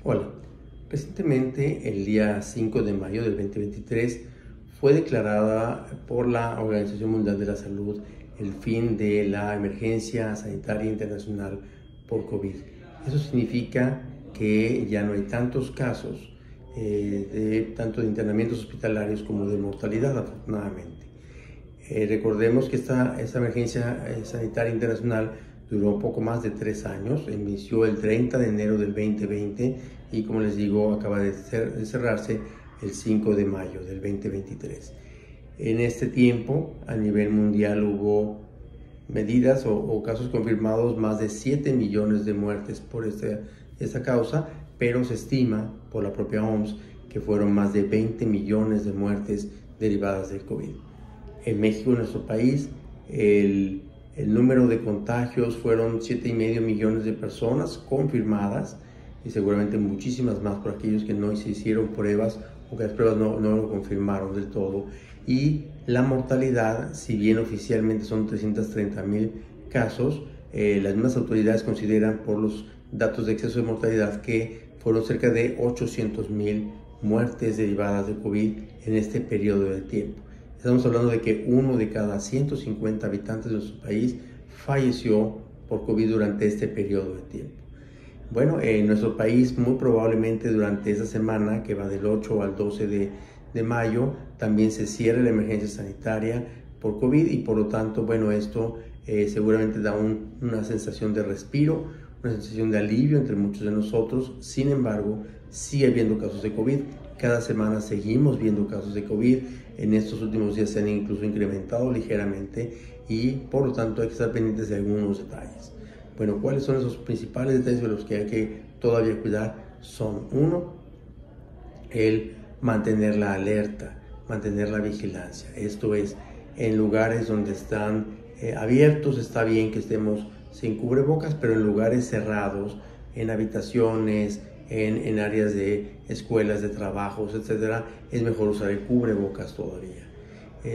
Hola, recientemente el día 5 de mayo del 2023 fue declarada por la Organización Mundial de la Salud el fin de la emergencia sanitaria internacional por COVID. Eso significa que ya no hay tantos casos tanto de internamientos hospitalarios como de mortalidad, afortunadamente. Recordemos que esta emergencia sanitaria internacional duró poco más de 3 años, inició el 30 de enero del 2020 y, como les digo, acaba de cerrarse el 5 de mayo del 2023. En este tiempo, a nivel mundial, hubo medidas o casos confirmados, más de 7 millones de muertes por esta causa, pero se estima por la propia OMS que fueron más de 20 millones de muertes derivadas del COVID. En México, en nuestro país, el número de contagios fueron 7,5 millones de personas confirmadas y seguramente muchísimas más por aquellos que no se hicieron pruebas o que las pruebas no lo confirmaron del todo. Y la mortalidad, si bien oficialmente son 330,000 casos, las mismas autoridades consideran por los datos de exceso de mortalidad que fueron cerca de 800,000 muertes derivadas de COVID en este periodo de tiempo. Estamos hablando de que 1 de cada 150 habitantes de nuestro país falleció por COVID durante este periodo de tiempo. Bueno, en nuestro país muy probablemente durante esta semana, que va del 8 al 12 de mayo, también se cierre la emergencia sanitaria por COVID y por lo tanto, bueno, esto seguramente da una sensación de respiro, una sensación de alivio entre muchos de nosotros. Sin embargo, sigue habiendo casos de COVID. Cada semana seguimos viendo casos de COVID. En estos últimos días se han incluso incrementado ligeramente y por lo tanto hay que estar pendientes de algunos detalles. Bueno, ¿cuáles son esos principales detalles de los que hay que todavía cuidar? Son: uno, el mantener la alerta, mantener la vigilancia. Esto es, en lugares donde están abiertos está bien que estemos sin cubrebocas, pero en lugares cerrados, en habitaciones, en áreas de escuelas, de trabajos, etcétera, es mejor usar el cubrebocas todavía,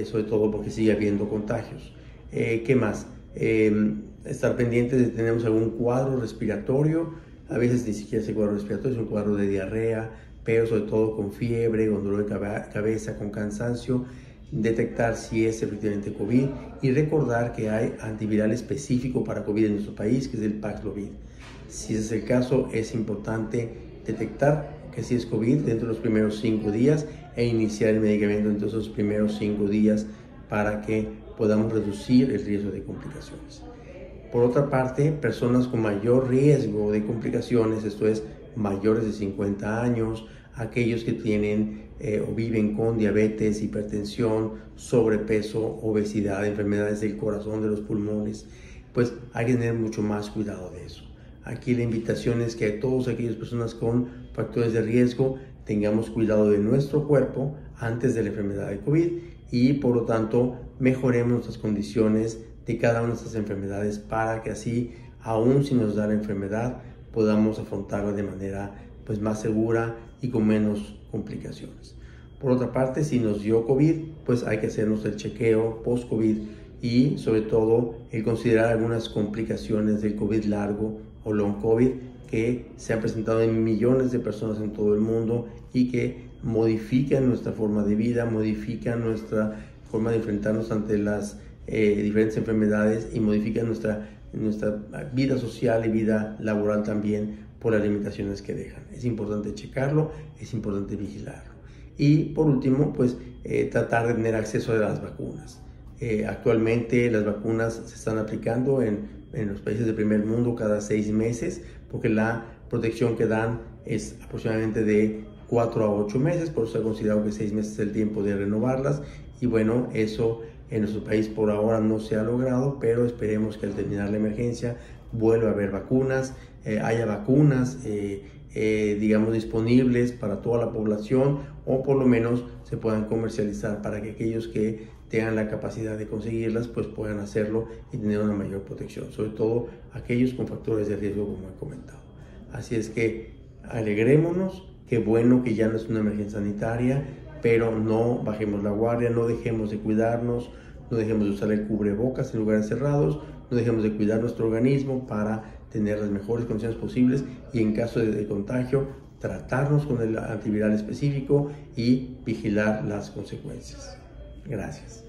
sobre todo porque sigue habiendo contagios. ¿Qué más? Estar pendientes de si tenemos algún cuadro respiratorio. A veces ni siquiera ese cuadro respiratorio, es un cuadro de diarrea, pero sobre todo con fiebre, con dolor de cabeza, con cansancio. Detectar si es efectivamente COVID y recordar que hay antiviral específico para COVID en nuestro país, que es el Paxlovid. Si ese es el caso, es importante detectar que sí es COVID dentro de los primeros 5 días e iniciar el medicamento dentro de esos primeros 5 días para que podamos reducir el riesgo de complicaciones. Por otra parte, personas con mayor riesgo de complicaciones, esto es, mayores de 50 años, aquellos que tienen o viven con diabetes, hipertensión, sobrepeso, obesidad, enfermedades del corazón, de los pulmones, pues hay que tener mucho más cuidado de eso. Aquí la invitación es que a todas aquellas personas con factores de riesgo tengamos cuidado de nuestro cuerpo antes de la enfermedad de COVID y por lo tanto mejoremos nuestras condiciones de cada una de estas enfermedades para que así, aún si nos da la enfermedad, podamos afrontarla de manera más segura y con menos complicaciones. Por otra parte, si nos dio COVID, pues hay que hacernos el chequeo post-COVID y sobre todo el considerar algunas complicaciones del COVID largo o long COVID que se han presentado en millones de personas en todo el mundo y que modifican nuestra forma de vida, modifican nuestra forma de enfrentarnos ante las diferentes enfermedades y modifican nuestra vida social y vida laboral también por las limitaciones que dejan. Es importante checarlo, es importante vigilarlo. Y por último, pues tratar de tener acceso a las vacunas. Actualmente las vacunas se están aplicando en los países del primer mundo cada 6 meses, porque la protección que dan es aproximadamente de 4 a 8 meses, por eso se ha considerado que 6 meses es el tiempo de renovarlas. Y bueno, eso en nuestro país por ahora no se ha logrado, pero esperemos que al terminar la emergencia vuelva a haber vacunas, haya vacunas, digamos, disponibles para toda la población o por lo menos se puedan comercializar para que aquellos que tengan la capacidad de conseguirlas pues puedan hacerlo y tener una mayor protección, sobre todo aquellos con factores de riesgo como he comentado. Así es que alegrémonos, qué bueno que ya no es una emergencia sanitaria, pero no bajemos la guardia, no dejemos de cuidarnos, no dejemos de usar el cubrebocas en lugares cerrados, no dejemos de cuidar nuestro organismo para tener las mejores condiciones posibles y en caso de contagio tratarnos con el antiviral específico y vigilar las consecuencias. Gracias.